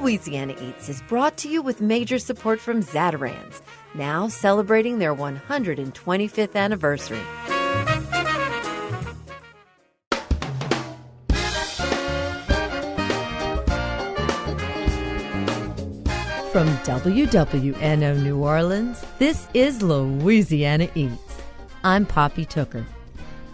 Louisiana Eats is brought to you with major support from Zatarain's, now celebrating their 125th anniversary. From WWNO New Orleans, this is Louisiana Eats. I'm Poppy Tooker.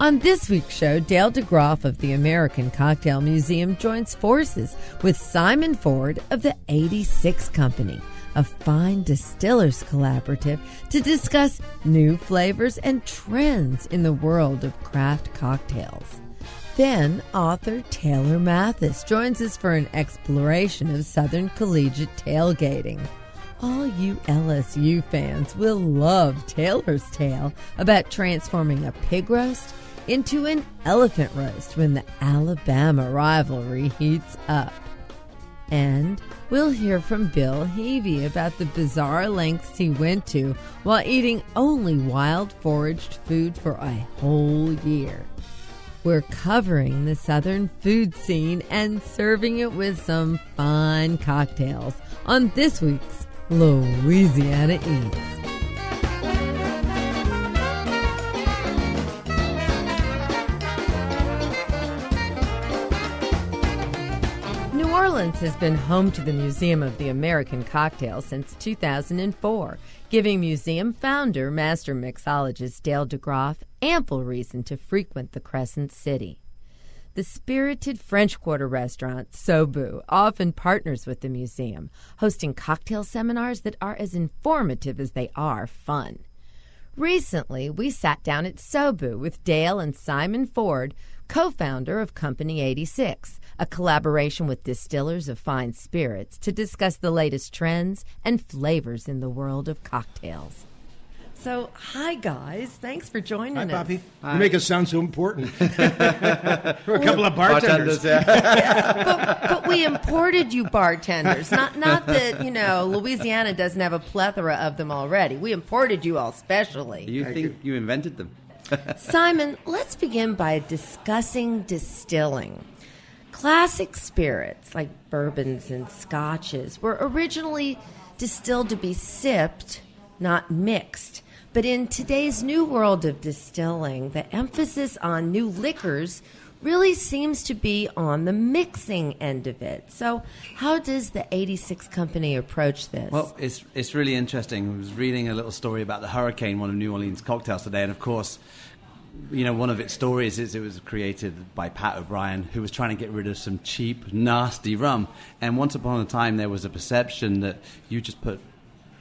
On this week's show, Dale Degroff of the American Cocktail Museum joins forces with Simon Ford of the 86 Company, a fine distillers collaborative, to discuss new flavors and trends in the world of craft cocktails. Then, author Taylor Mathis joins us for an exploration of Southern collegiate tailgating. All you LSU fans will love Taylor's tale about transforming a pig roast into an elephant roast when the Alabama rivalry heats up. And we'll hear from Bill Heavey about the bizarre lengths he went to while eating only wild foraged food for a whole year. We're covering the Southern food scene and serving it with some fine cocktails on this week's Louisiana Eats. New Orleans has been home to the Museum of the American Cocktail since 2004, giving museum founder, master mixologist Dale Degroff ample reason to frequent the Crescent City. The spirited French Quarter restaurant, Sobu, often partners with the museum, hosting cocktail seminars that are as informative as they are fun. Recently, we sat down at Sobu with Dale and Simon Ford, co-founder of Company 86, a collaboration with distillers of fine spirits to discuss the latest trends and flavors in the world of cocktails. So, hi guys, thanks for joining us. Hi, Bobby. Hi. You make us sound so important. We're a couple of bartenders. But we imported you bartenders. Not that, Louisiana doesn't have a plethora of them already. We imported you all specially. You think you invented them? Simon, let's begin by discussing distilling. Classic spirits like bourbons and scotches were originally distilled to be sipped, not mixed. But in today's new world of distilling, the emphasis on new liquors really seems to be on the mixing end of it. So how does the 86 Company approach this? Well, it's really interesting. I was reading a little story about the Hurricane, one of New Orleans cocktails today, and of course, one of its stories is it was created by Pat O'Brien, who was trying to get rid of some cheap, nasty rum. And once upon a time, there was a perception that you just put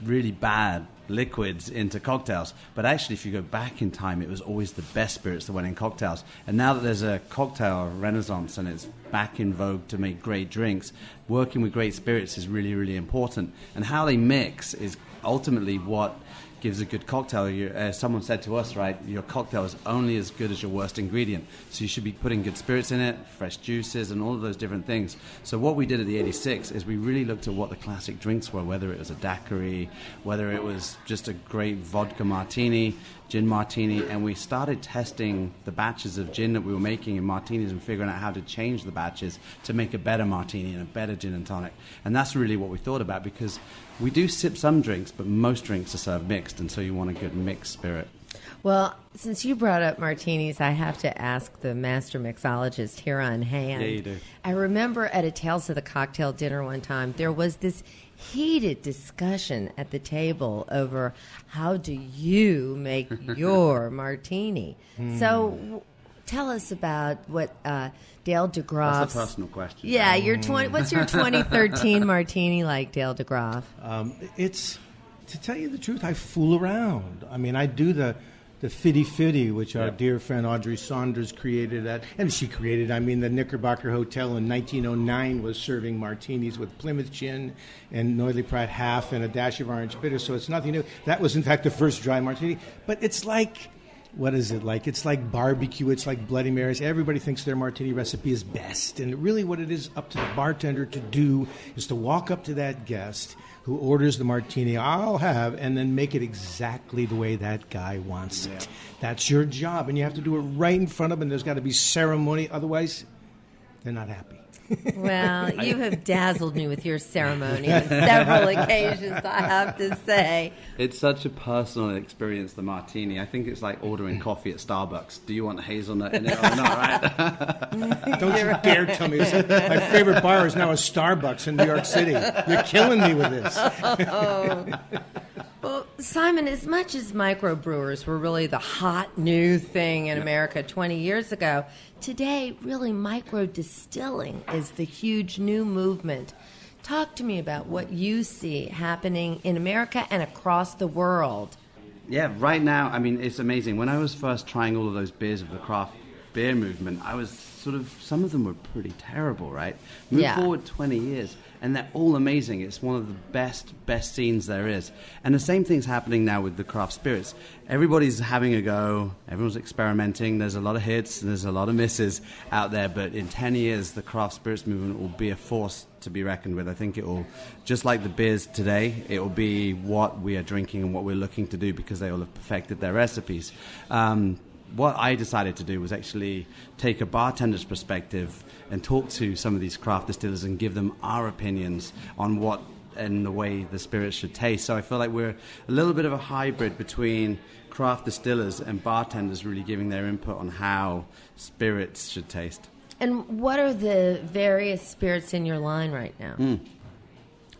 really bad liquids into cocktails, but actually if you go back in time, it was always the best spirits that went in cocktails. And now that there's a cocktail renaissance and it's back in vogue to make great drinks, working with great spirits is really, really important. And how they mix is ultimately what gives a good cocktail. As someone said to us, right, your cocktail is only as good as your worst ingredient. So you should be putting good spirits in it, fresh juices, and all of those different things. So what we did at the 86 is we really looked at what the classic drinks were, whether it was a daiquiri, whether it was just a great vodka martini, gin martini, and we started testing the batches of gin that we were making in martinis and figuring out how to change the batches to make a better martini and a better gin and tonic. And that's really what we thought about, because we do sip some drinks, but most drinks are served mixed, and so you want a good mixed spirit. Well, since you brought up martinis, I have to ask the master mixologist here on hand. Yeah, you do. I remember at a Tales of the Cocktail dinner one time, there was this heated discussion at the table over how do you make your martini. So tell us about what Dale Degroff. That's a personal question. Yeah, what's your 2013 martini like, Dale Degroff? It's, to tell you the truth, I fool around. I mean, I do the Fitty Fitty, which our dear friend Audrey Saunders created the Knickerbocker Hotel in 1909 was serving martinis with Plymouth gin and Noilly Prat half and a dash of orange bitter, so it's nothing new. That was, in fact, the first dry martini. But it's like, what is it like? It's like barbecue. It's like Bloody Marys. Everybody thinks their martini recipe is best. And really what it is up to the bartender to do is to walk up to that guest who orders the martini I'll have, and then make it exactly the way that guy wants it. That's your job, and you have to do it right in front of him, and there's got to be ceremony. Otherwise, they're not happy. Well, you have dazzled me with your ceremony on several occasions, I have to say. It's such a personal experience, the martini. I think it's like ordering coffee at Starbucks. Do you want hazelnut in it or not, right? Don't you dare tell me this. My favorite bar is now a Starbucks in New York City. You're killing me with this. Well, Simon, as much as microbrewers were really the hot new thing in America 20 years ago, today, really, micro distilling is the huge new movement. Talk to me about what you see happening in America and across the world. Yeah, right now, I mean, it's amazing. When I was first trying all of those beers of the craft beer movement, I was some of them were pretty terrible, right? Move forward 20 years, and they're all amazing. It's one of the best scenes there is. And the same thing's happening now with the craft spirits. Everybody's having a go. Everyone's experimenting. There's a lot of hits and there's a lot of misses out there. But in 10 years, the craft spirits movement will be a force to be reckoned with. I think it will, just like the beers today, it will be what we are drinking and what we're looking to do because they will have perfected their recipes. What I decided to do was actually take a bartender's perspective and talk to some of these craft distillers and give them our opinions on what and the way the spirits should taste. So I feel like we're a little bit of a hybrid between craft distillers and bartenders really giving their input on how spirits should taste. And what are the various spirits in your line right now?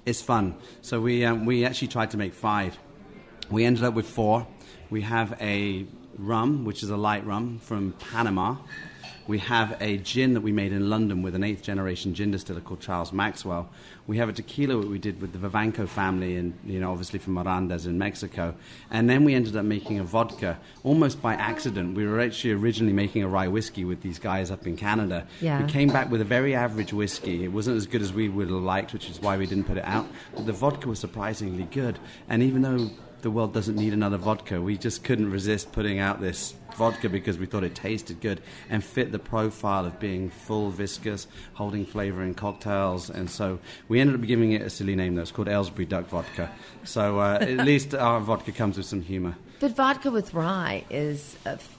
It's fun. So we actually tried to make 5. We ended up with 4. We have a rum, which is a light rum from Panama. We have a gin that we made in London with an 8th generation gin distiller called Charles Maxwell. We have a tequila that we did with the Vivanco family and, obviously from Miranda's in Mexico. And then we ended up making a vodka almost by accident. We were actually originally making a rye whiskey with these guys up in Canada. Yeah. We came back with a very average whiskey. It wasn't as good as we would have liked, which is why we didn't put it out. But the vodka was surprisingly good. And even though the world doesn't need another vodka, we just couldn't resist putting out this vodka because we thought it tasted good and fit the profile of being full, viscous, holding flavor in cocktails. And so we ended up giving it a silly name, though. It's called Aylesbury Duck Vodka. So at least our vodka comes with some humor. But vodka with rye is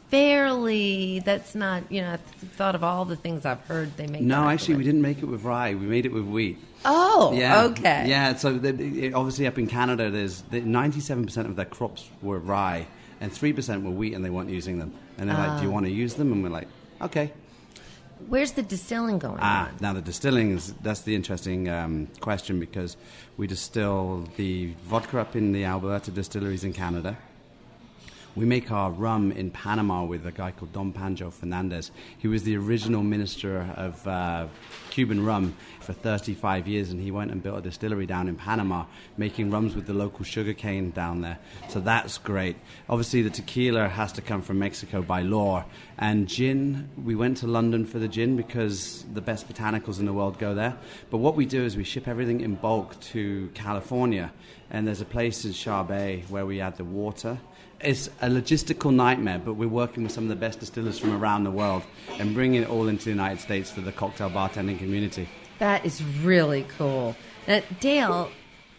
fairly, that's not, I thought of all the things I've heard they make. No, actually, we didn't make it with rye. We made it with wheat. Oh, yeah. Okay. Yeah, so obviously up in Canada, there's 97% of their crops were rye, and 3% were wheat, and they weren't using them. And they're like, do you want to use them? And we're like, okay. Where's the distilling going on? Now the distilling, that's the interesting question, because we distill the vodka up in the Alberta distilleries in Canada. We make our rum in Panama with a guy called Don Pancho Fernandez. He was the original minister of Cuban rum for 35 years, and he went and built a distillery down in Panama, making rums with the local sugarcane down there. So that's great. Obviously, the tequila has to come from Mexico by law. And gin, we went to London for the gin because the best botanicals in the world go there. But what we do is we ship everything in bulk to California. And there's a place in Charbet where we add the water. It's a logistical nightmare, but we're working with some of the best distillers from around the world and bringing it all into the United States for the cocktail bartending community. That is really cool. Now, Dale,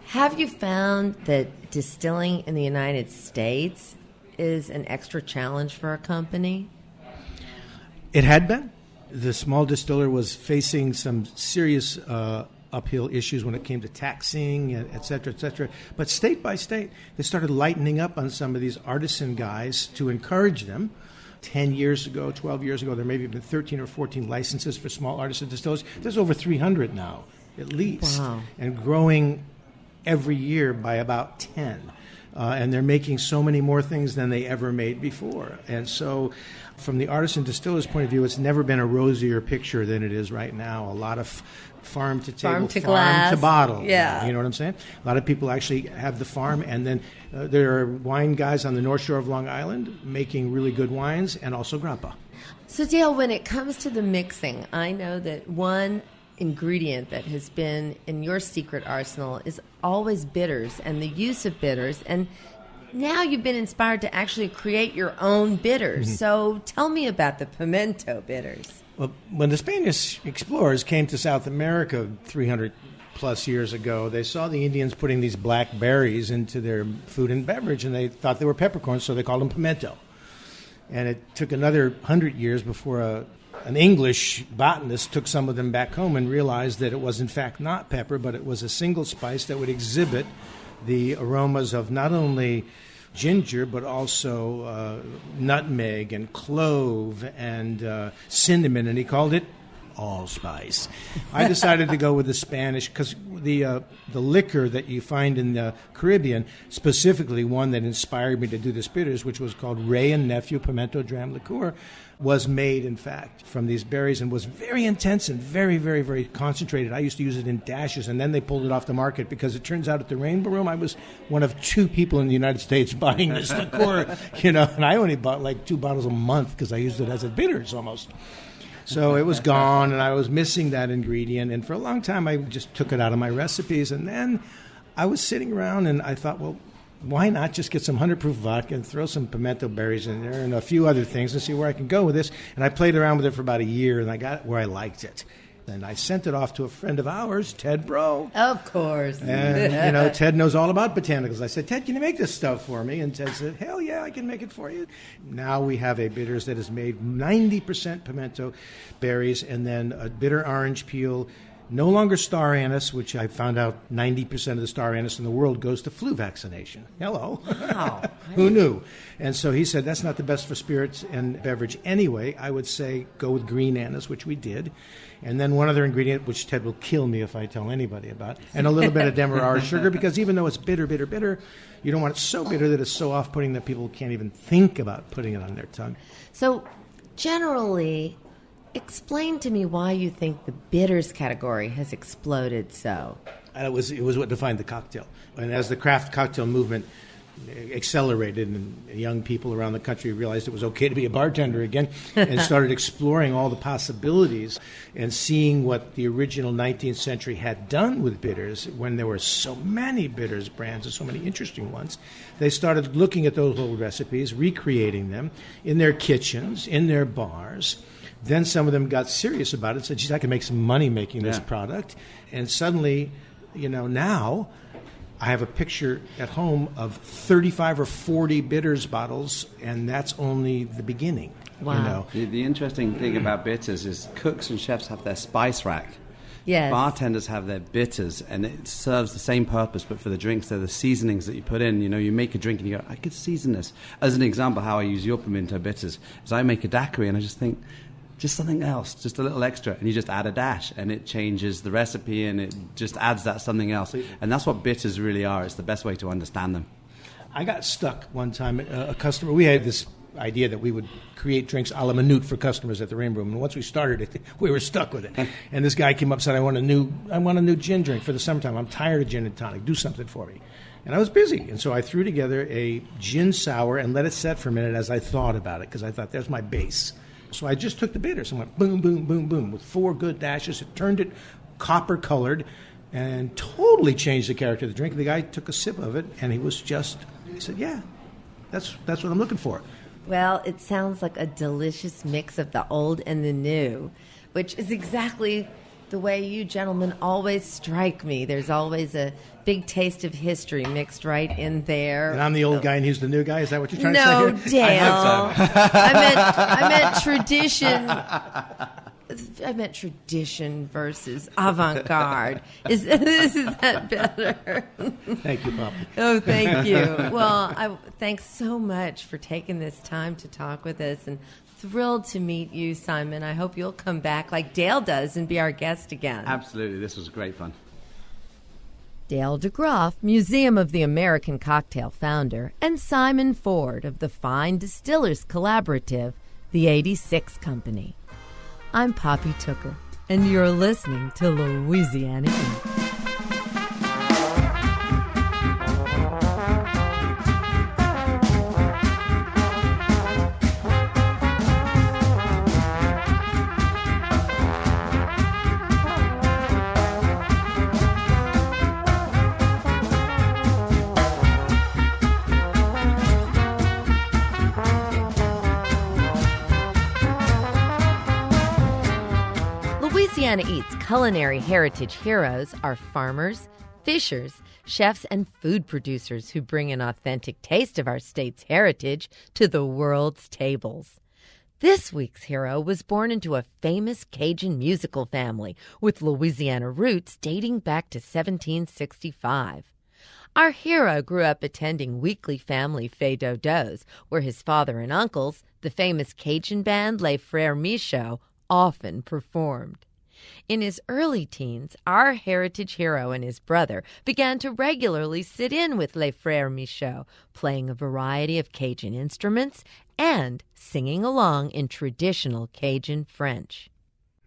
have you found that distilling in the United States is an extra challenge for a company? It had been. The small distiller was facing some serious uphill issues when it came to taxing, et cetera, et cetera. But state by state, they started lightening up on some of these artisan guys to encourage them. 10 years ago, 12 years ago, there may have been 13 or 14 licenses for small artisan distillers. There's over 300 now, at least, wow. And growing every year by about 10. And they're making so many more things than they ever made before. And so from the artisan distiller's point of view, it's never been a rosier picture than it is right now. A lot of farm to table, farm to glass, farm to bottle. Yeah. You know what I'm saying? A lot of people actually have the farm, and then there are wine guys on the North Shore of Long Island making really good wines, and also grappa. So, Dale, when it comes to the mixing, I know that one ingredient that has been in your secret arsenal is always bitters and the use of bitters. And now you've been inspired to actually create your own bitters. Mm-hmm. So tell me about the pimento bitters. Well, when the Spanish explorers came to South America 300 plus years ago, they saw the Indians putting these black berries into their food and beverage, and they thought they were peppercorns, so they called them pimento. And it took another 100 years before a an English botanist took some of them back home and realized that it was in fact not pepper, but it was a single spice that would exhibit the aromas of not only ginger, but also nutmeg and clove and cinnamon, and he called it allspice. I decided to go with the Spanish because the liquor that you find in the Caribbean, specifically one that inspired me to do this bitters, which was called Ray and Nephew Pimento Dram Liqueur, was made, in fact, from these berries and was very intense and very, very, very concentrated. I used to use it in dashes, and then they pulled it off the market because it turns out at the Rainbow Room, I was one of 2 people in the United States buying this liqueur, and I only bought like 2 bottles a month because I used it as a bitters almost. So it was gone, and I was missing that ingredient. And for a long time, I just took it out of my recipes. And then I was sitting around, and I thought, well, why not just get some 100 proof vodka and throw some pimento berries in there and a few other things and see where I can go with this? And I played around with it for about a year, and I got it where I liked it. And I sent it off to a friend of ours, Ted Bro. Of course. And, Ted knows all about botanicals. I said, Ted, can you make this stuff for me? And Ted said, hell yeah, I can make it for you. Now we have a bitters that is made 90% pimento berries and then a bitter orange peel. No longer star anise, which I found out 90% of the star anise in the world goes to flu vaccination. Hello. Wow. Who knew? And so he said, that's not the best for spirits and beverage anyway. I would say go with green anise, which we did. And then one other ingredient, which Ted will kill me if I tell anybody about, and a little bit of demerara sugar, because even though it's bitter, bitter, bitter, you don't want it so bitter that it's so off-putting that people can't even think about putting it on their tongue. So generally, explain to me why you think the bitters category has exploded so. It was what defined the cocktail. And as the craft cocktail movement accelerated and young people around the country realized it was okay to be a bartender again and started exploring all the possibilities and seeing what the original 19th century had done with bitters when there were so many bitters brands and so many interesting ones. They started looking at those old recipes, recreating them in their kitchens, in their bars. Then some of them got serious about it and said, geez, I can make some money making this product. And suddenly, now I have a picture at home of 35 or 40 bitters bottles, and that's only the beginning. Wow. The interesting thing about bitters is cooks and chefs have their spice rack. Yes. Bartenders have their bitters, and it serves the same purpose, but for the drinks, they're the seasonings that you put in. You make a drink and you go, I could season this. As an example, how I use your pimento bitters is I make a daiquiri, and I just think, just something else, just a little extra, and you just add a dash, and it changes the recipe, and it just adds that something else. And that's what bitters really are. It's the best way to understand them. I got stuck one time. A customer, we had this idea that we would create drinks a la minute for customers at the Rainbow Room, and once we started it, we were stuck with it. And this guy came up and said, I want a new gin drink for the summertime. I'm tired of gin and tonic. Do something for me. And I was busy, and so I threw together a gin sour and let it set for a minute as I thought about it, because I thought, there's my base. So I just took the bitters and went boom, boom, boom, boom with 4 good dashes. It turned it copper-colored and totally changed the character of the drink. The guy took a sip of it, and he said, yeah, that's what I'm looking for. Well, it sounds like a delicious mix of the old and the new, which is exactly the way you gentlemen always strike me. There's always a big taste of history mixed right in there. And I'm the old guy and he's the new guy? Is that what you're trying to say here? No, Dale. I meant tradition. I meant tradition versus avant-garde. Is that better? Thank you, Papa. Oh, thank you. Well, thanks so much for taking this time to talk with us, and thrilled to meet you, Simon. I hope you'll come back like Dale does and be our guest again. Absolutely. This was great fun. Dale Degroff, Museum of the American Cocktail founder, and Simon Ford of the Fine Distillers Collaborative, the 86 Company. I'm Poppy Tooker, and you're listening to Louisiana Eats. Louisiana Eats culinary heritage heroes are farmers, fishers, chefs, and food producers who bring an authentic taste of our state's heritage to the world's tables. This week's hero was born into a famous Cajun musical family with Louisiana roots dating back to 1765. Our hero grew up attending weekly family fete-dodos, where his father and uncles, the famous Cajun band Les Frères Michaud, often performed. In his early teens, our heritage hero and his brother began to regularly sit in with Les Frères Michaud, playing a variety of Cajun instruments and singing along in traditional Cajun French.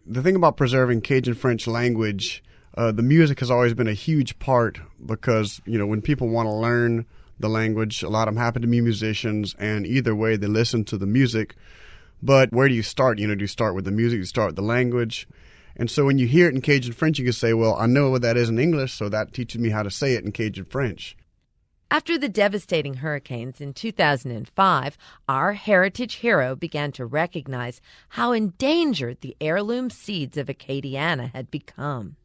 The thing about preserving Cajun French language, the music has always been a huge part because, when people want to learn the language, a lot of them happen to be musicians, and either way, they listen to the music. But where do you start? Do you start with the music? Do you start with the language? And so when you hear it in Cajun French, you can say, well, I know what that is in English, so that teaches me how to say it in Cajun French. After the devastating hurricanes in 2005, our heritage hero began to recognize how endangered the heirloom seeds of Acadiana had become.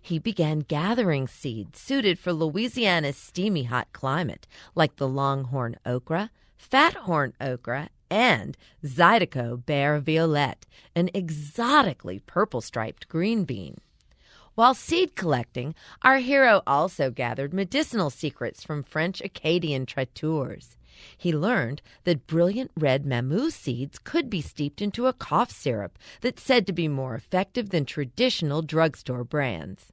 He began gathering seeds suited for Louisiana's steamy hot climate, like the longhorn okra, fathorn okra, and Zydeco Bear Violette, an exotically purple-striped green bean. While seed collecting, our hero also gathered medicinal secrets from French Acadian traiteurs. He learned that brilliant red mamou seeds could be steeped into a cough syrup that's said to be more effective than traditional drugstore brands.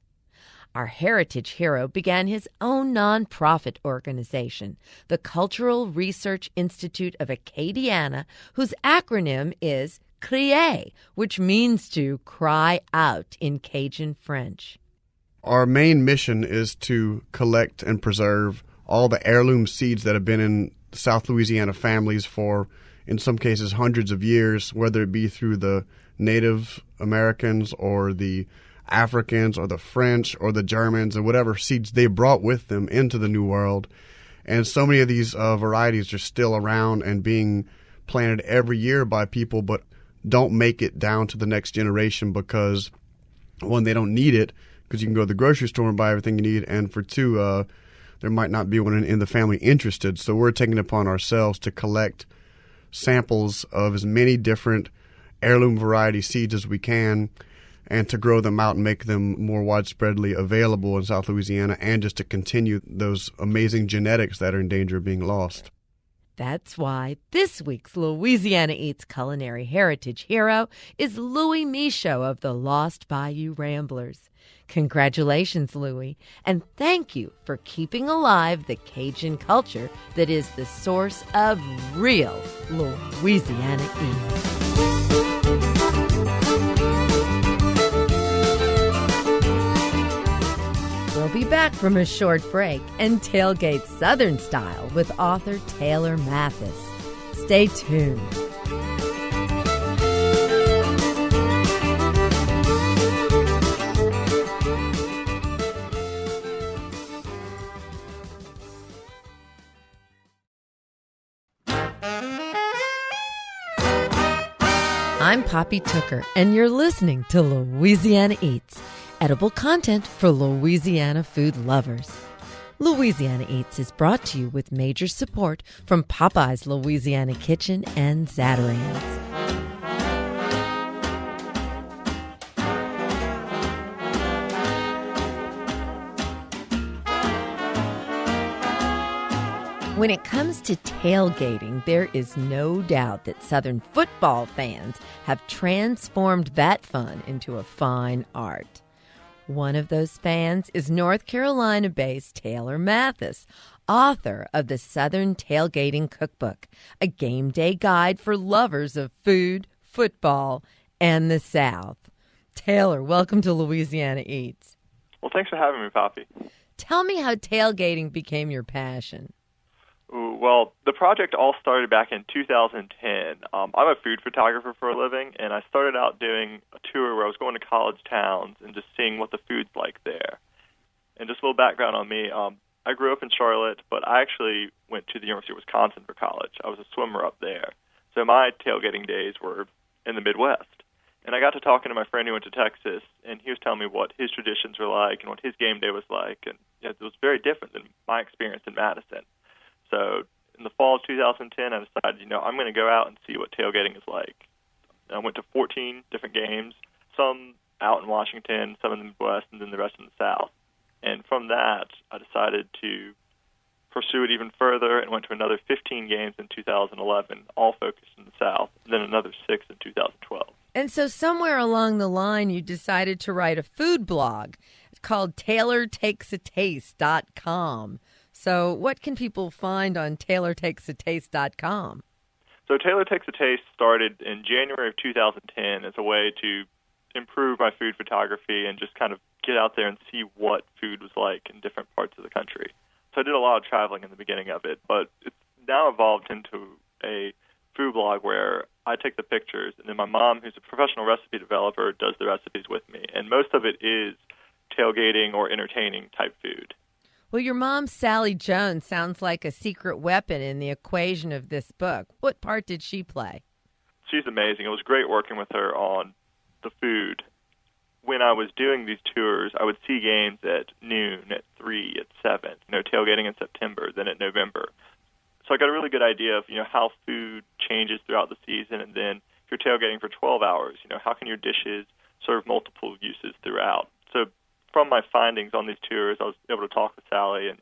Our heritage hero began his own nonprofit organization, the Cultural Research Institute of Acadiana, whose acronym is CRIE, which means to cry out in Cajun French. Our main mission is to collect and preserve all the heirloom seeds that have been in South Louisiana families for, in some cases, hundreds of years, whether it be through the Native Americans or the Africans or the French or the Germans or whatever seeds they brought with them into the New World. And so many of these varieties are still around and being planted every year by people, but don't make it down to the next generation because, one, they don't need it because you can go to the grocery store and buy everything you need, and for two, there might not be one in the family interested. So we're taking it upon ourselves to collect samples of as many different heirloom variety seeds as we can and to grow them out and make them more widespreadly available in South Louisiana, and just to continue those amazing genetics that are in danger of being lost. That's why this week's Louisiana Eats culinary heritage hero is Louis Michaud of the Lost Bayou Ramblers. Congratulations, Louis, and thank you for keeping alive the Cajun culture that is the source of real Louisiana Eats. We'll be back from a short break and tailgate Southern style with author Taylor Mathis. Stay tuned. I'm Poppy Tooker, and you're listening to Louisiana Eats, edible content for Louisiana food lovers. Louisiana Eats is brought to you with major support from Popeye's Louisiana Kitchen and Zatarain's. When it comes to tailgating, there is no doubt that Southern football fans have transformed that fun into a fine art. One of those fans is North Carolina-based Taylor Mathis, author of the Southern Tailgating Cookbook, a game day guide for lovers of food, football, and the South. Taylor, welcome to Louisiana Eats. Well, thanks for having me, Poppy. Tell me how tailgating became your passion. Well, the project all started back in 2010. I'm a food photographer for a living, and I started out doing a tour where I was going to college towns and just seeing what the food's like there. And just a little background on me, I grew up in Charlotte, but I actually went to the University of Wisconsin for college. I was a swimmer up there. So my tailgating days were in the Midwest. And I got to talking to my friend who went to Texas, and he was telling me what his traditions were like and what his game day was like. And it was very different than my experience in Madison. So in the fall of 2010, I decided, I'm going to go out and see what tailgating is like. I went to 14 different games, some out in Washington, some in the Midwest, and then the rest in the South. And from that, I decided to pursue it even further and went to another 15 games in 2011, all focused in the South, and then another 6 in 2012. And so somewhere along the line, you decided to write a food blog called TaylorTakesATaste.com. So what can people find on TaylorTakesATaste.com? So Taylor Takes a Taste started in January of 2010 as a way to improve my food photography and just kind of get out there and see what food was like in different parts of the country. So I did a lot of traveling in the beginning of it, but it's now evolved into a food blog where I take the pictures, and then my mom, who's a professional recipe developer, does the recipes with me. And most of it is tailgating or entertaining type food. Well, your mom, Sally Jones, sounds like a secret weapon in the equation of this book. What part did she play? She's amazing. It was great working with her on the food. When I was doing these tours, I would see games at noon, at 3, at 7, tailgating in September, then at November. So I got a really good idea of, how food changes throughout the season, and then if you're tailgating for 12 hours, how can your dishes serve multiple uses throughout? So from my findings on these tours, I was able to talk with Sally, and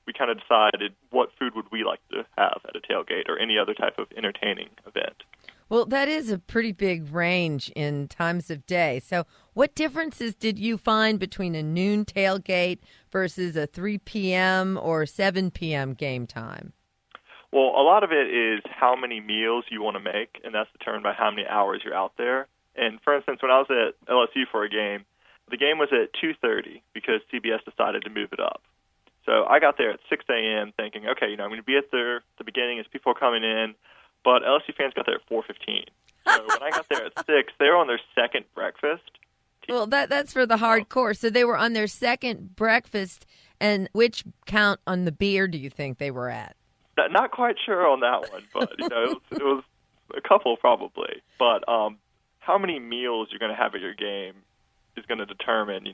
we kind of decided what food would we like to have at a tailgate or any other type of entertaining event. Well, that is a pretty big range in times of day. So what differences did you find between a noon tailgate versus a 3 p.m. or 7 p.m. game time? Well, a lot of it is how many meals you want to make, and that's determined by how many hours you're out there. And, for instance, when I was at LSU for a game, the game was at 2:30 because CBS decided to move it up. So I got there at 6 a.m. thinking, okay, I'm going to be at the beginning as people are coming in. But LSU fans got there at 4:15. So when I got there at 6, they were on their second breakfast. Well, that's for the hardcore. So they were on their second breakfast. And which count on the beer do you think they were at? Not quite sure on that one, but it was a couple probably. But how many meals you're going to have at your game is going to determine,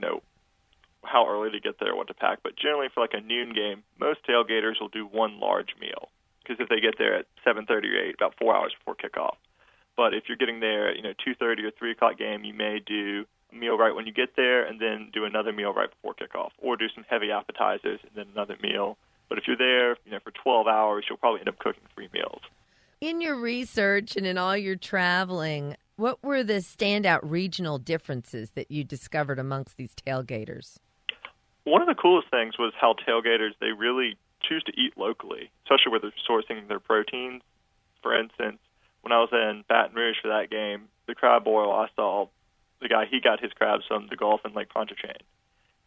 how early to get there, what to pack. But generally for like a noon game, most tailgaters will do one large meal. Because if they get there at 7:30 or 8, about 4 hours before kickoff. But if you're getting there, 2:30 or 3 o'clock game, you may do a meal right when you get there and then do another meal right before kickoff, or do some heavy appetizers and then another meal. But if you're there, for 12 hours, you'll probably end up cooking 3 meals. In your research and in all your traveling, what were the standout regional differences that you discovered amongst these tailgaters? One of the coolest things was how tailgaters, they really choose to eat locally, especially where they're sourcing their proteins. For instance, when I was in Baton Rouge for that game, the crab boil, I saw the guy, he got his crabs from the Gulf and Lake Pontchartrain.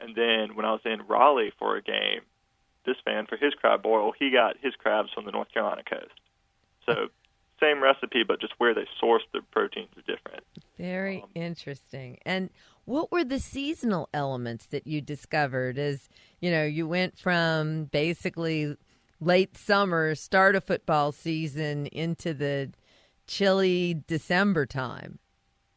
And then when I was in Raleigh for a game, this fan, for his crab boil, he got his crabs from the North Carolina coast. So same recipe, but just where they source their proteins are different. Very interesting. And what were the seasonal elements that you discovered as, you went from basically late summer, start of football season, into the chilly December time?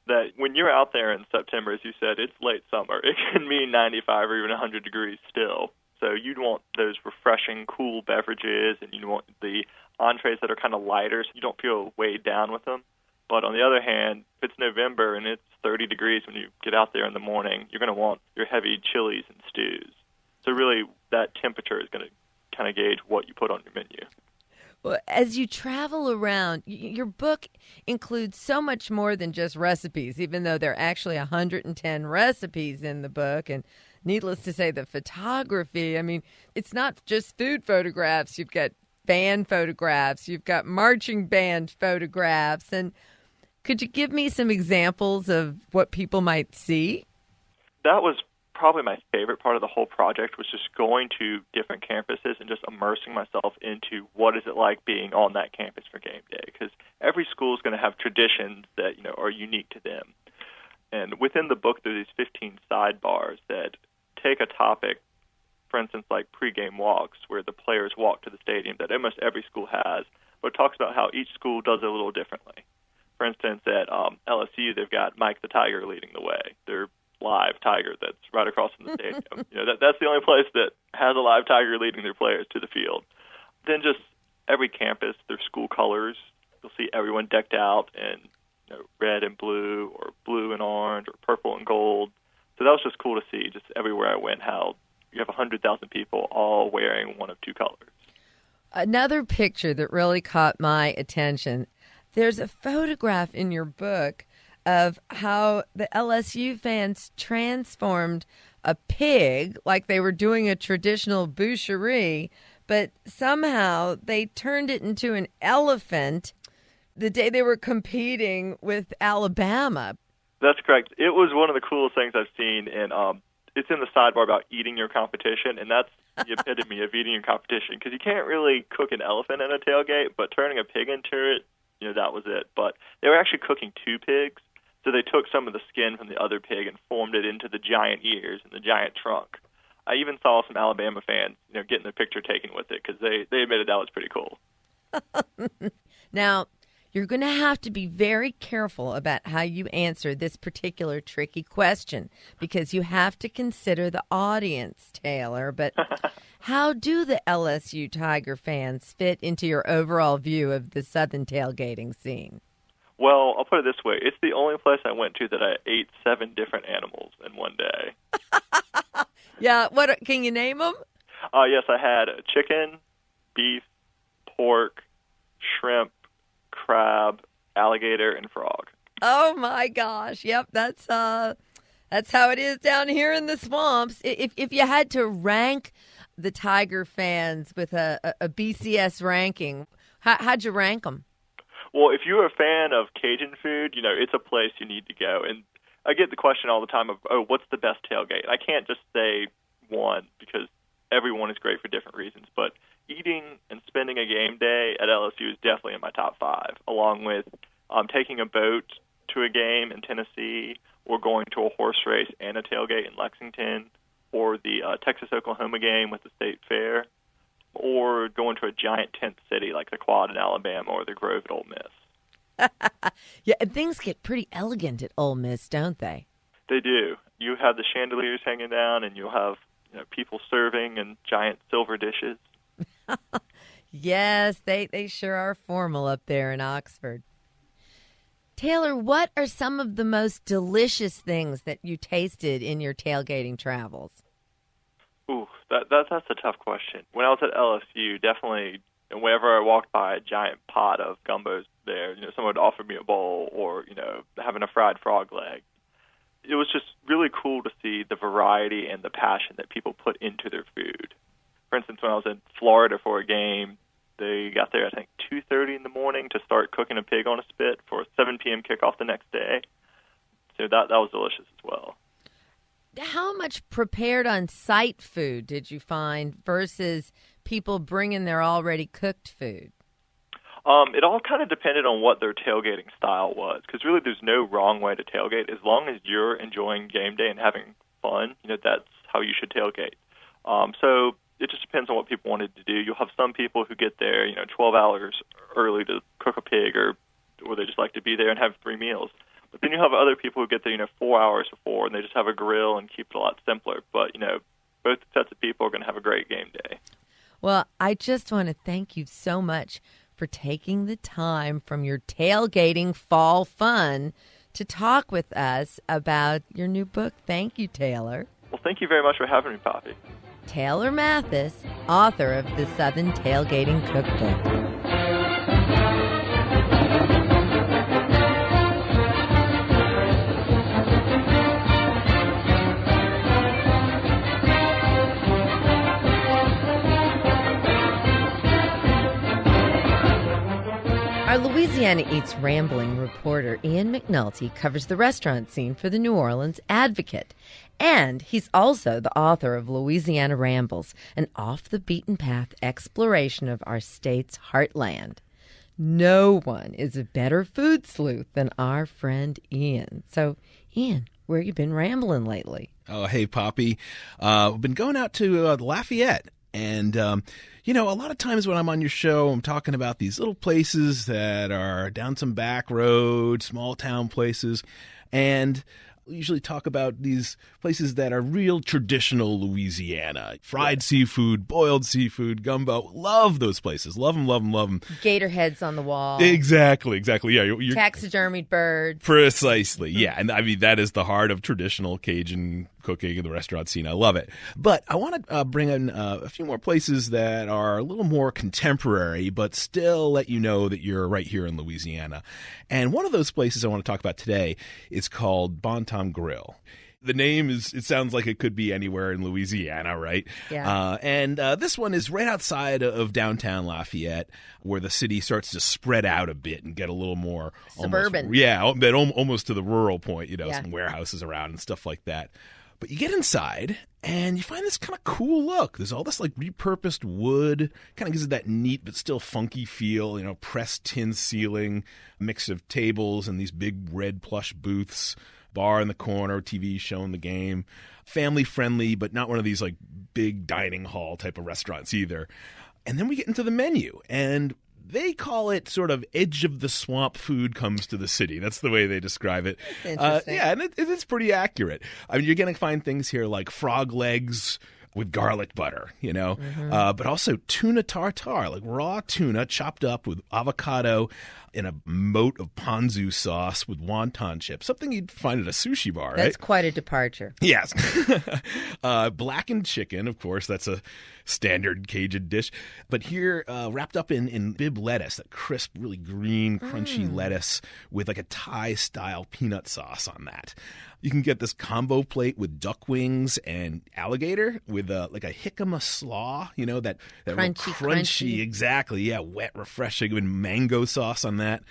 That when you're out there in September, as you said, it's late summer. It can be 95 or even 100 degrees still. So you'd want those refreshing, cool beverages, and you want the entrees that are kind of lighter so you don't feel weighed down with them. But on the other hand, if it's November and it's 30 degrees when you get out there in the morning, you're going to want your heavy chilies and stews. So really, that temperature is going to kind of gauge what you put on your menu. Well, as you travel around, your book includes so much more than just recipes, even though there are actually 110 recipes in the book. And needless to say, the photography, it's not just food photographs. You've got band photographs. You've got marching band photographs. And could you give me some examples of what people might see? That was probably my favorite part of the whole project, was just going to different campuses and just immersing myself into what is it like being on that campus for game day. Because every school is going to have traditions that are unique to them. And within the book, there are these 15 sidebars that take a topic, for instance, like pregame walks, where the players walk to the stadium that almost every school has, but it talks about how each school does it a little differently. For instance, at LSU, they've got Mike the Tiger leading the way. They're live tiger that's right across from the stadium. That's the only place that has a live tiger leading their players to the field. Then just every campus, their school colors. You'll see everyone decked out in red and blue or blue and orange or purple and gold. So that was just cool to see, just everywhere I went, how you have 100,000 people all wearing one of two colors. Another picture that really caught my attention, there's a photograph in your book of how the LSU fans transformed a pig like they were doing a traditional boucherie, but somehow they turned it into an elephant the day they were competing with Alabama. That's correct. It was one of the coolest things I've seen, and it's in the sidebar about eating your competition, and that's the epitome of eating your competition, because you can't really cook an elephant in a tailgate, but turning a pig into it, that was it. But they were actually cooking two pigs, so they took some of the skin from the other pig and formed it into the giant ears and the giant trunk. I even saw some Alabama fans, getting the picture taken with it, because they admitted that was pretty cool. Now, you're going to have to be very careful about how you answer this particular tricky question, because you have to consider the audience, Taylor. But how do the LSU Tiger fans fit into your overall view of the Southern tailgating scene? Well, I'll put it this way. It's the only place I went to that I ate 7 different animals in one day. Yeah, what can you name them? Yes, I had chicken, beef, pork, shrimp, crab, alligator, and frog. Oh my gosh! Yep, that's how it is down here in the swamps. If you had to rank the Tiger fans with a BCS ranking, how'd you rank them? Well, if you're a fan of Cajun food, it's a place you need to go. And I get the question all the time of, what's the best tailgate? I can't just say one, because everyone is great for different reasons. But eating and spending a game day at LSU is definitely in my top 5, along with taking a boat to a game in Tennessee, or going to a horse race and a tailgate in Lexington, or the Texas-Oklahoma game with the State Fair, or going to a giant tent city like the Quad in Alabama or the Grove at Ole Miss. Yeah, and things get pretty elegant at Ole Miss, don't they? They do. You have the chandeliers hanging down, and you'll have people serving in giant silver dishes. Yes, they sure are formal up there in Oxford. Taylor, what are some of the most delicious things that you tasted in your tailgating travels? Ooh, that's a tough question. When I was at LSU, definitely, whenever I walked by a giant pot of gumbos there, someone would offer me a bowl, or, having a fried frog leg. It was just really cool to see the variety and the passion that people put into their food. For instance, when I was in Florida for a game, they got there, I think, 2:30 in the morning to start cooking a pig on a spit for a 7 p.m. kickoff the next day. So that was delicious as well. How much prepared on-site food did you find versus people bringing their already cooked food? It all kind of depended on what their tailgating style was, because really there's no wrong way to tailgate. As long as you're enjoying game day and having fun, that's how you should tailgate. So it just depends on what people wanted to do. You'll have some people who get there, 12 hours early to cook a pig, or they just like to be there and have 3 meals. But then you have other people who get there, 4 hours before, and they just have a grill and keep it a lot simpler. But, both sets of people are going to have a great game day. Well, I just want to thank you so much for taking the time from your tailgating fall fun to talk with us about your new book. Thank you, Taylor. Well, thank you very much for having me, Poppy. Taylor Mathis, author of the Southern Tailgating Cookbook. Our Louisiana Eats rambling reporter Ian McNulty covers the restaurant scene for the New Orleans Advocate. And he's also the author of Louisiana Rambles, an off-the-beaten-path exploration of our state's heartland. No one is a better food sleuth than our friend Ian. So, Ian, where you been rambling lately? Oh, hey, Poppy. We've been going out to Lafayette. And, a lot of times when I'm on your show, I'm talking about these little places that are down some back roads, small town places. And usually talk about these places that are real traditional Louisiana. Fried seafood, boiled seafood, gumbo. Love those places. Love them, love them, love them. Gator heads on the wall. Exactly. Yeah. You're taxidermied birds. Precisely. Yeah. And I mean, that is the heart of traditional Cajun cooking in the restaurant scene. I love it. But I want to bring in a few more places that are a little more contemporary, but still let you know that you're right here in Louisiana. And one of those places I want to talk about today is called Bon Ton Grill. The name it sounds like it could be anywhere in Louisiana, right? Yeah. And this one is right outside of downtown Lafayette, where the city starts to spread out a bit and get a little more suburban. But almost to the rural point, Yeah. Some warehouses around and stuff like that. But you get inside and you find this kind of cool look. There's all this like repurposed wood, kind of gives it that neat but still funky feel, pressed tin ceiling, mix of tables and these big red plush booths, bar in the corner, TV showing the game. Family friendly, but not one of these like big dining hall type of restaurants either. And then we get into the menu, and they call it sort of edge of the swamp food comes to the city. That's the way they describe it. Interesting. And it's pretty accurate. I mean, you're going to find things here like frog legs with garlic butter, but also tuna tartare, like raw tuna chopped up with avocado in a moat of ponzu sauce with wonton chips, something you'd find at a sushi bar, right? That's quite a departure. Yes. Blackened chicken, of course, that's a standard Cajun dish. But here, wrapped up in bib lettuce, that crisp, really green, crunchy lettuce with like a Thai-style peanut sauce on that. You can get this combo plate with duck wings and alligator with like a jicama slaw, that crunchy. Exactly. Yeah, wet, refreshing, with mango sauce on that.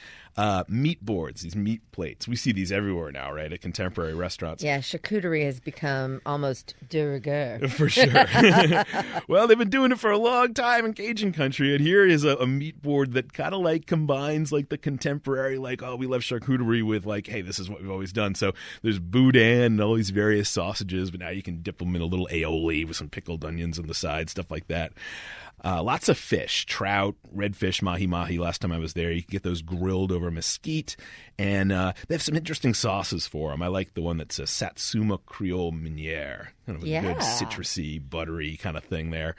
Meat boards, these meat plates. We see these everywhere now, right, at contemporary restaurants. Yeah, charcuterie has become almost de rigueur. For sure. Well, they've been doing it for a long time in Cajun country, and here is a meat board that kind of like combines like the contemporary, like, oh, we love charcuterie with like, hey, this is what we've always done. So there's boudin and all these various sausages, but now you can dip them in a little aioli with some pickled onions on the side, stuff like that. Lots of fish, trout, redfish, mahi-mahi. Last time I was there, you can get those grilled over mesquite. And they have some interesting sauces for them. I like the one that's a Satsuma Creole Meunière. Kind of a good citrusy, buttery kind of thing there.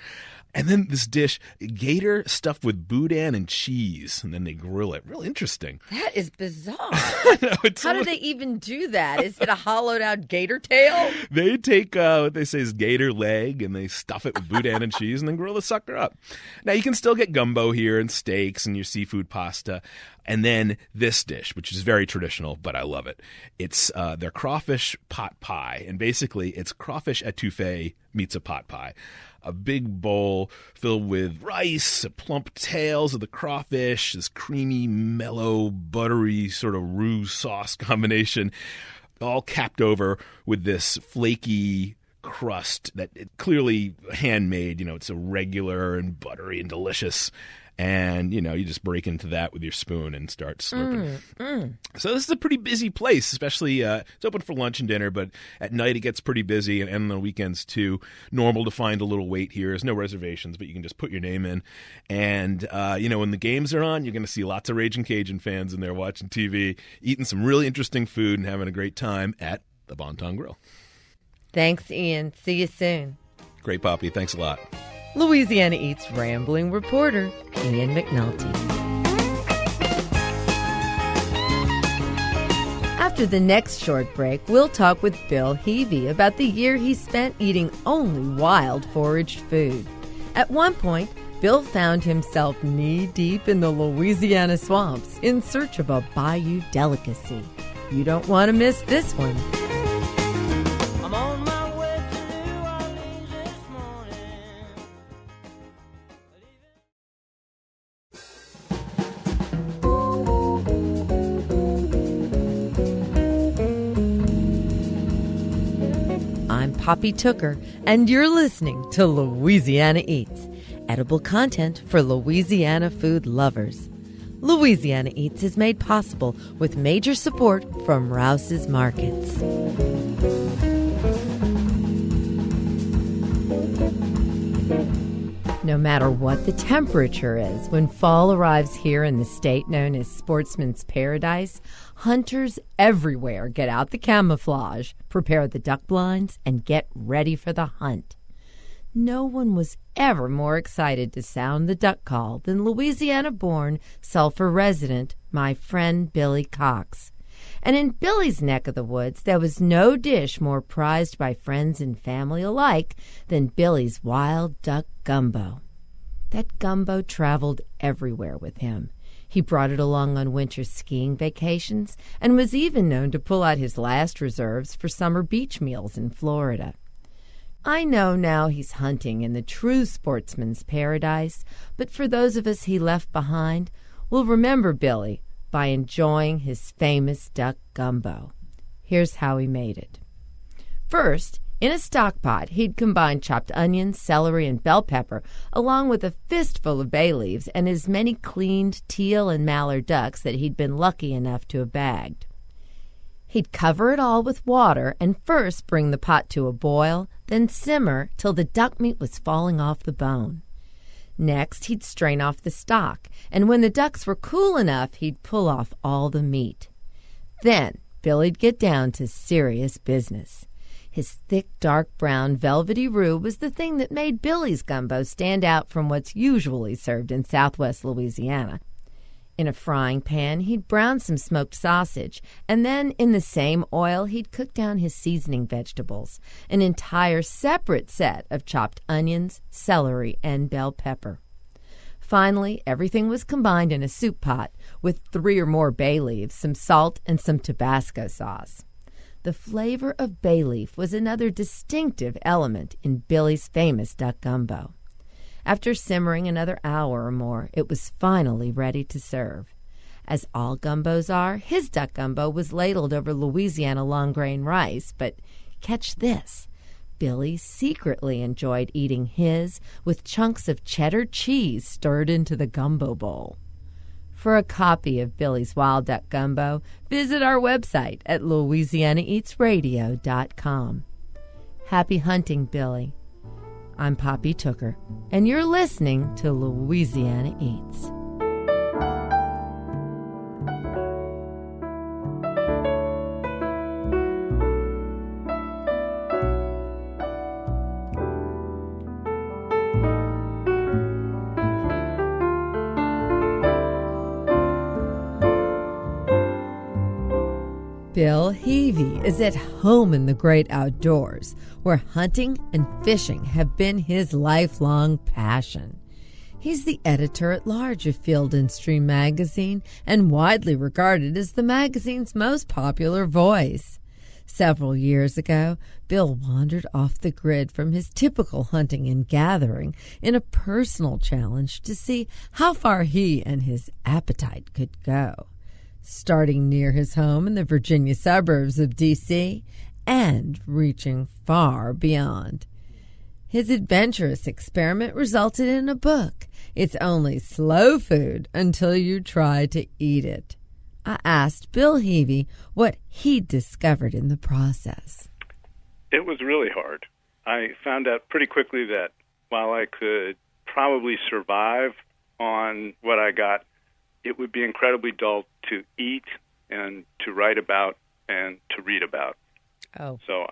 And then this dish, gator stuffed with boudin and cheese, and then they grill it. Real interesting. That is bizarre. I know, How do they even do that? Is it a hollowed out gator tail? They take what they say is gator leg, and they stuff it with boudin and cheese, and then grill the sucker up. Now, you can still get gumbo here and steaks and your seafood pasta. And then this dish, which is very traditional, but I love it. It's their crawfish pot pie. And basically, it's crawfish etouffee meets a pot pie. A big bowl filled with rice, plump tails of the crawfish, this creamy, mellow, buttery sort of roux sauce combination, all capped over with this flaky crust that it clearly handmade. It's a regular and buttery and delicious. And, you just break into that with your spoon and start slurping. So this is a pretty busy place, especially it's open for lunch and dinner, but at night it gets pretty busy, and on the weekends too. Normal to find a little wait here. There's no reservations, but you can just put your name in. And, when the games are on, you're going to see lots of Ragin' Cajun fans in there watching TV, eating some really interesting food and having a great time at the Bon Ton Grill. Thanks, Ian. See you soon. Great, Poppy. Thanks a lot. Louisiana Eats rambling reporter Ian McNulty. After the next short break, we'll talk with Bill Heavey about the year he spent eating only wild foraged food. At one point, Bill found himself knee-deep in the Louisiana swamps in search of a bayou delicacy. You don't want to miss this one. I'm on my way to New Orleans this morning. I'm Poppy Tooker, and you're listening to Louisiana Eats, edible content for Louisiana food lovers. Louisiana Eats is made possible with major support from Rouse's Markets. No matter what the temperature is, when fall arrives here in the state known as Sportsman's Paradise, hunters everywhere get out the camouflage, prepare the duck blinds, and get ready for the hunt. No one was ever more excited to sound the duck call than Louisiana-born, Sulphur resident, my friend Billy Cox. And in Billy's neck of the woods, there was no dish more prized by friends and family alike than Billy's wild duck gumbo. That gumbo traveled everywhere with him. He brought it along on winter skiing vacations and was even known to pull out his last reserves for summer beach meals in Florida. I know now he's hunting in the true sportsman's paradise, but for those of us he left behind, we'll remember Billy by enjoying his famous duck gumbo. Here's how he made it. First, in a stock pot, he'd combine chopped onions, celery, and bell pepper, along with a fistful of bay leaves and as many cleaned teal and mallard ducks that he'd been lucky enough to have bagged. He'd cover it all with water and first bring the pot to a boil, then simmer till the duck meat was falling off the bone. Next, he'd strain off the stock, and when the ducks were cool enough, he'd pull off all the meat. Then Billy'd get down to serious business. His thick, dark brown, velvety roux was the thing that made Billy's gumbo stand out from what's usually served in southwest Louisiana. In a frying pan, he'd brown some smoked sausage, and then in the same oil, he'd cook down his seasoning vegetables, an entire separate set of chopped onions, celery, and bell pepper. Finally, everything was combined in a soup pot with 3 or more bay leaves, some salt, and some Tabasco sauce. The flavor of bay leaf was another distinctive element in Billy's famous duck gumbo. After simmering another hour or more, it was finally ready to serve. As all gumbos are, his duck gumbo was ladled over Louisiana long-grain rice, but catch this, Billy secretly enjoyed eating his with chunks of cheddar cheese stirred into the gumbo bowl. For a copy of Billy's Wild Duck Gumbo, visit our website at LouisianaEatsRadio.com. Happy hunting, Billy. I'm Poppy Tooker, and you're listening to Louisiana Eats. Bill Heavey is at home in the great outdoors, where hunting and fishing have been his lifelong passion. He's the editor-at-large of Field and Stream magazine and widely regarded as the magazine's most popular voice. Several years ago, Bill wandered off the grid from his typical hunting and gathering in a personal challenge to see how far he and his appetite could go, starting near his home in the Virginia suburbs of D.C. and reaching far beyond. His adventurous experiment resulted in a book. It's only slow food until you try to eat it. I asked Bill Heavey what he'd discovered in the process. It was really hard. I found out pretty quickly that while I could probably survive on what I got, it would be incredibly dull to eat and to write about and to read about. Oh. So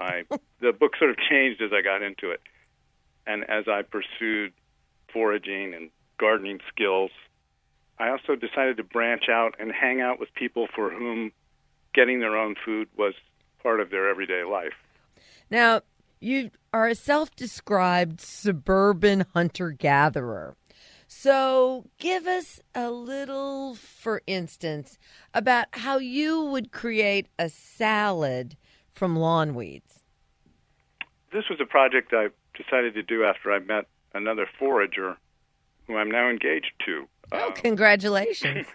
the book sort of changed as I got into it. And as I pursued foraging and gardening skills, I also decided to branch out and hang out with people for whom getting their own food was part of their everyday life. Now, you are a self-described suburban hunter-gatherer. So give us a little, for instance, about how you would create a salad from lawn weeds. This was a project I decided to do after I met another forager who I'm now engaged to. Oh, congratulations.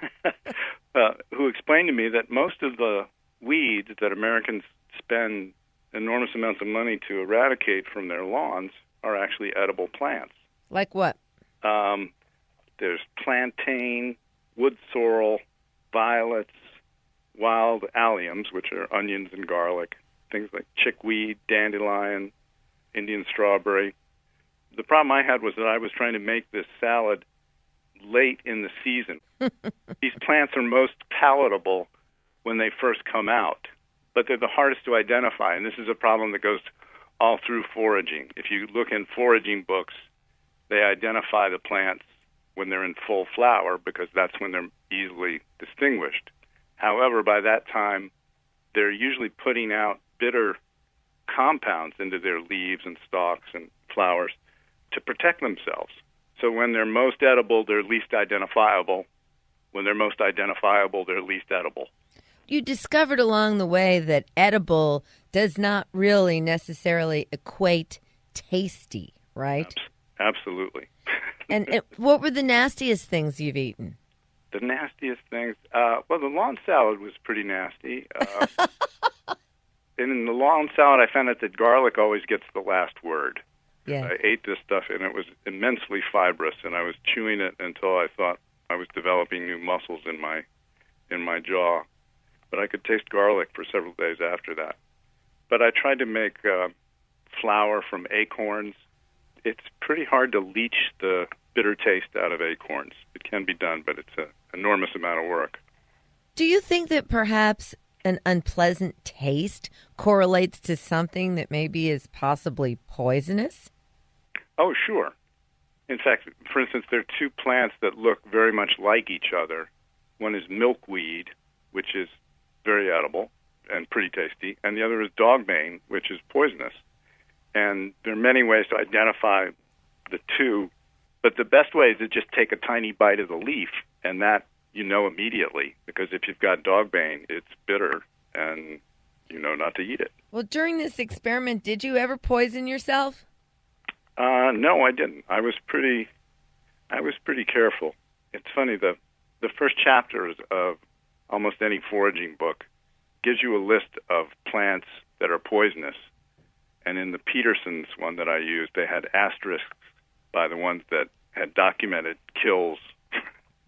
Who explained to me that most of the weeds that Americans spend enormous amounts of money to eradicate from their lawns are actually edible plants. Like what? There's plantain, wood sorrel, violets, wild alliums, which are onions and garlic, things like chickweed, dandelion, Indian strawberry. The problem I had was that I was trying to make this salad late in the season. These plants are most palatable when they first come out, but they're the hardest to identify, and this is a problem that goes all through foraging. If you look in foraging books, they identify the plants when they're in full flower because that's when they're easily distinguished. However, by that time, they're usually putting out bitter compounds into their leaves and stalks and flowers to protect themselves. So when they're most edible, they're least identifiable. When they're most identifiable, they're least edible. You discovered along the way that edible does not really necessarily equate tasty, right? Absolutely. And what were the nastiest things you've eaten? The nastiest things? Well, the lawn salad was pretty nasty. And in the lawn salad, I found out that garlic always gets the last word. Yeah. I ate this stuff, and it was immensely fibrous, and I was chewing it until I thought I was developing new muscles in my jaw. But I could taste garlic for several days after that. But I tried to make flour from acorns. It's pretty hard to leach the bitter taste out of acorns. It can be done, but it's an enormous amount of work. Do you think that perhaps an unpleasant taste correlates to something that maybe is possibly poisonous? Oh, sure. In fact, for instance, there are two plants that look very much like each other. One is milkweed, which is very edible and pretty tasty, and the other is dogbane, which is poisonous. And there are many ways to identify the two, but the best way is to just take a tiny bite of the leaf, and that you know immediately, because if you've got dogbane, it's bitter, and you know not to eat it. Well, during this experiment, did you ever poison yourself? No, I didn't. I was pretty careful. It's funny, the first chapters of almost any foraging book gives you a list of plants that are poisonous. And in the Peterson's one that I used, they had asterisks by the ones that had documented kills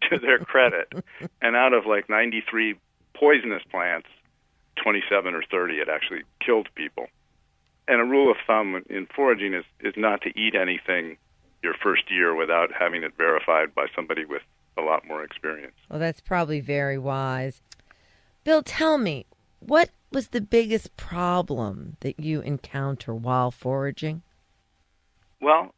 to their credit. And out of like 93 poisonous plants, 27 or 30 had actually killed people. And a rule of thumb in foraging is not to eat anything your first year without having it verified by somebody with a lot more experience. Well, that's probably very wise. Bill, tell me, what was the biggest problem that you encounter while foraging? Well,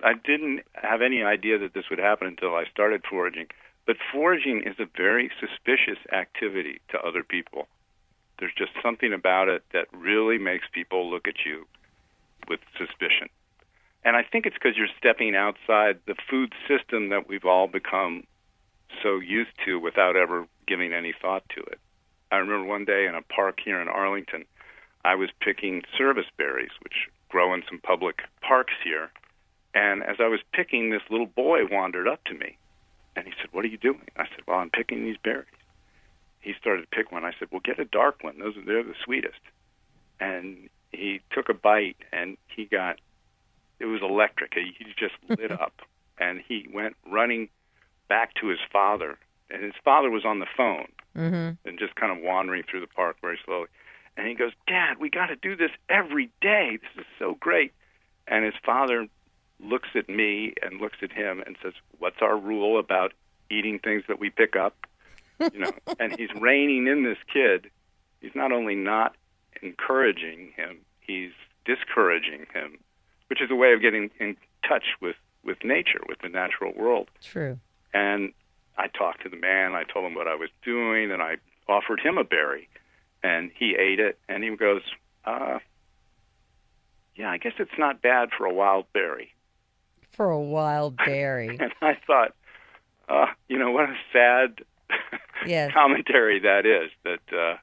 I didn't have any idea that this would happen until I started foraging. But foraging is a very suspicious activity to other people. There's just something about it that really makes people look at you with suspicion. And I think it's because you're stepping outside the food system that we've all become so used to without ever giving any thought to it. I remember one day in a park here in Arlington, I was picking service berries, which grow in some public parks here. And as I was picking, this little boy wandered up to me. And he said, "What are you doing?" I said, "Well, I'm picking these berries." He started to pick one. I said, "Well, get a dark one. They're the sweetest." And he took a bite, and it was electric. He just lit up. And he went running back to his father. And his father was on the phone and just kind of wandering through the park very slowly. And he goes, "Dad, we got to do this every day. This is so great." And his father looks at me and looks at him and says, "What's our rule about eating things that we pick up?" And he's reining in this kid. He's not only not encouraging him, he's discouraging him, which is a way of getting in touch with nature, with the natural world. True. And I talked to the man. I told him what I was doing, and I offered him a berry. And he ate it, and he goes, "Yeah, I guess it's not bad for a wild berry." For a wild berry. And I thought, what a sad Yes. commentary that is, that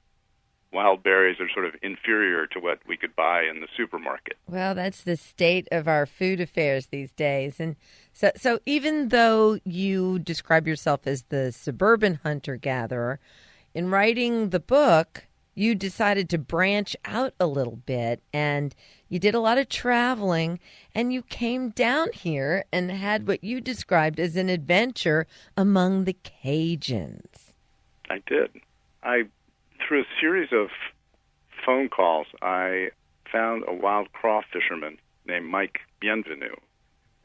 wild berries are sort of inferior to what we could buy in the supermarket. Well, that's the state of our food affairs these days. And so even though you describe yourself as the suburban hunter-gatherer, in writing the book, you decided to branch out a little bit, and you did a lot of traveling, and you came down here and had what you described as an adventure among the Cajuns. I did. Through a series of phone calls, I found a wild craw fisherman named Mike Bienvenu,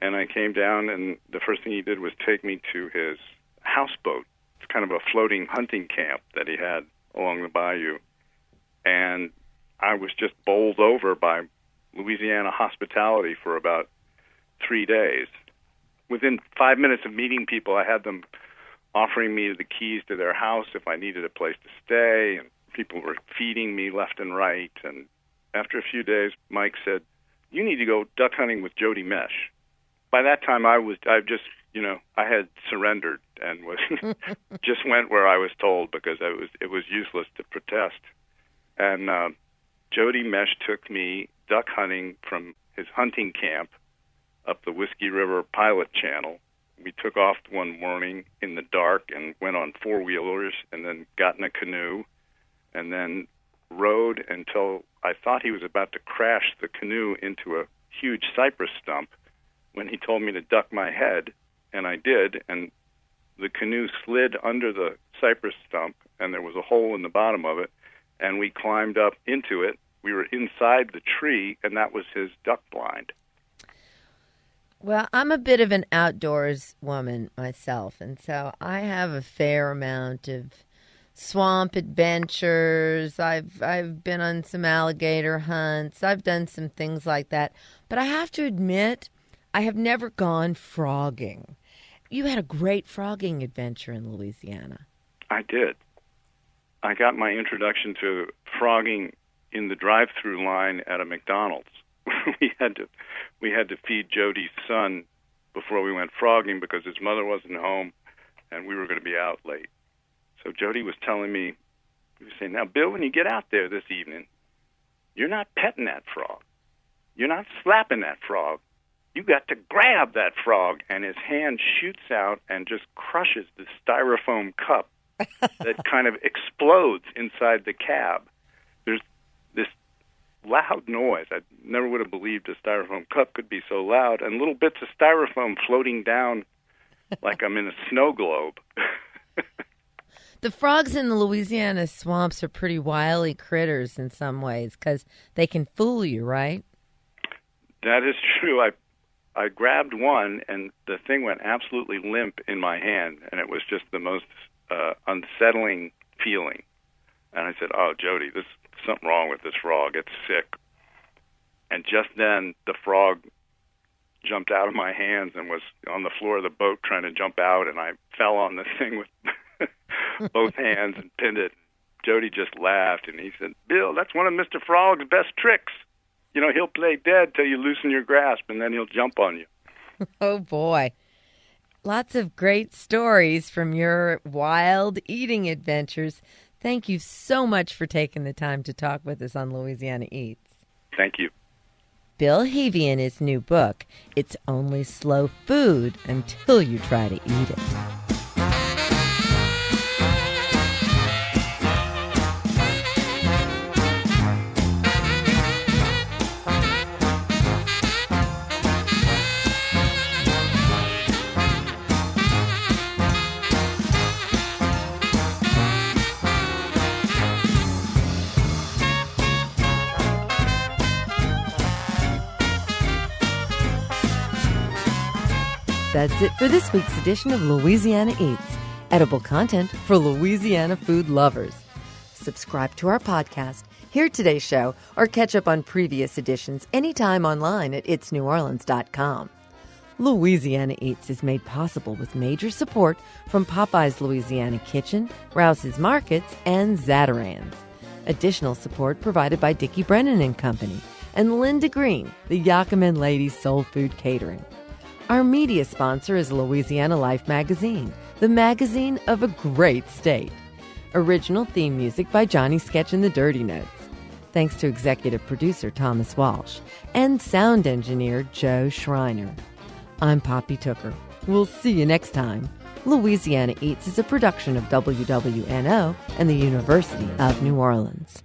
And I came down, and the first thing he did was take me to his houseboat. It's kind of a floating hunting camp that he had along the bayou. And I was just bowled over by Louisiana hospitality for about 3 days. Within 5 minutes of meeting people, I had them offering me the keys to their house if I needed a place to stay, and people were feeding me left and right. And after a few days, Mike said, "You need to go duck hunting with Jody Mesh." By that time, I had surrendered and was just went where I was told because it was useless to protest. And Jody Mesh took me duck hunting from his hunting camp up the Whiskey River Pilot Channel. We took off one morning in the dark and went on four-wheelers and then got in a canoe and then rode until I thought he was about to crash the canoe into a huge cypress stump when he told me to duck my head, and I did, and the canoe slid under the cypress stump, and there was a hole in the bottom of it, and we climbed up into it. We were inside the tree, and that was his duck blind. Well, I'm a bit of an outdoors woman myself, and so I have a fair amount of swamp adventures. I've been on some alligator hunts. I've done some things like that. But I have to admit, I have never gone frogging. You had a great frogging adventure in Louisiana. I did. I got my introduction to frogging in the drive-through line at a McDonald's. we had to feed Jody's son before we went frogging because his mother wasn't home and we were going to be out late. So Jody was telling me, he was saying, "Now, Bill, when you get out there this evening, you're not petting that frog. You're not slapping that frog. You got to grab that frog." And his hand shoots out and just crushes the styrofoam cup that kind of explodes inside the cab. There's this loud noise. I never would have believed a styrofoam cup could be so loud, and little bits of styrofoam floating down like I'm in a snow globe. The frogs in the Louisiana swamps are pretty wily critters in some ways because they can fool you, right? That is true. I grabbed one, and the thing went absolutely limp in my hand, and it was just the most unsettling feeling. And I said, "Oh, Jody, there's something wrong with this frog. It's sick." And just then, the frog jumped out of my hands and was on the floor of the boat trying to jump out, and I fell on the thing with both hands and pinned it. Jody just laughed, and he said, "Bill, that's one of Mr. Frog's best tricks. You know, he'll play dead till you loosen your grasp, and then he'll jump on you." Oh, boy. Lots of great stories from your wild eating adventures. Thank you so much for taking the time to talk with us on Louisiana Eats. Thank you. Bill Heavey in his new book, It's Only Slow Food Until You Try to Eat It. That's it for this week's edition of Louisiana Eats, edible content for Louisiana food lovers. Subscribe to our podcast, hear today's show, or catch up on previous editions anytime online at itsneworleans.com. Louisiana Eats is made possible with major support from Popeye's Louisiana Kitchen, Rouse's Markets, and Zatarain's. Additional support provided by Dickie Brennan and Company and Linda Green, the Yakima Ladies Soul Food Catering. Our media sponsor is Louisiana Life Magazine, the magazine of a great state. Original theme music by Johnny Sketch and the Dirty Notes. Thanks to executive producer Thomas Walsh and sound engineer Joe Schreiner. I'm Poppy Tooker. We'll see you next time. Louisiana Eats is a production of WWNO and the University of New Orleans.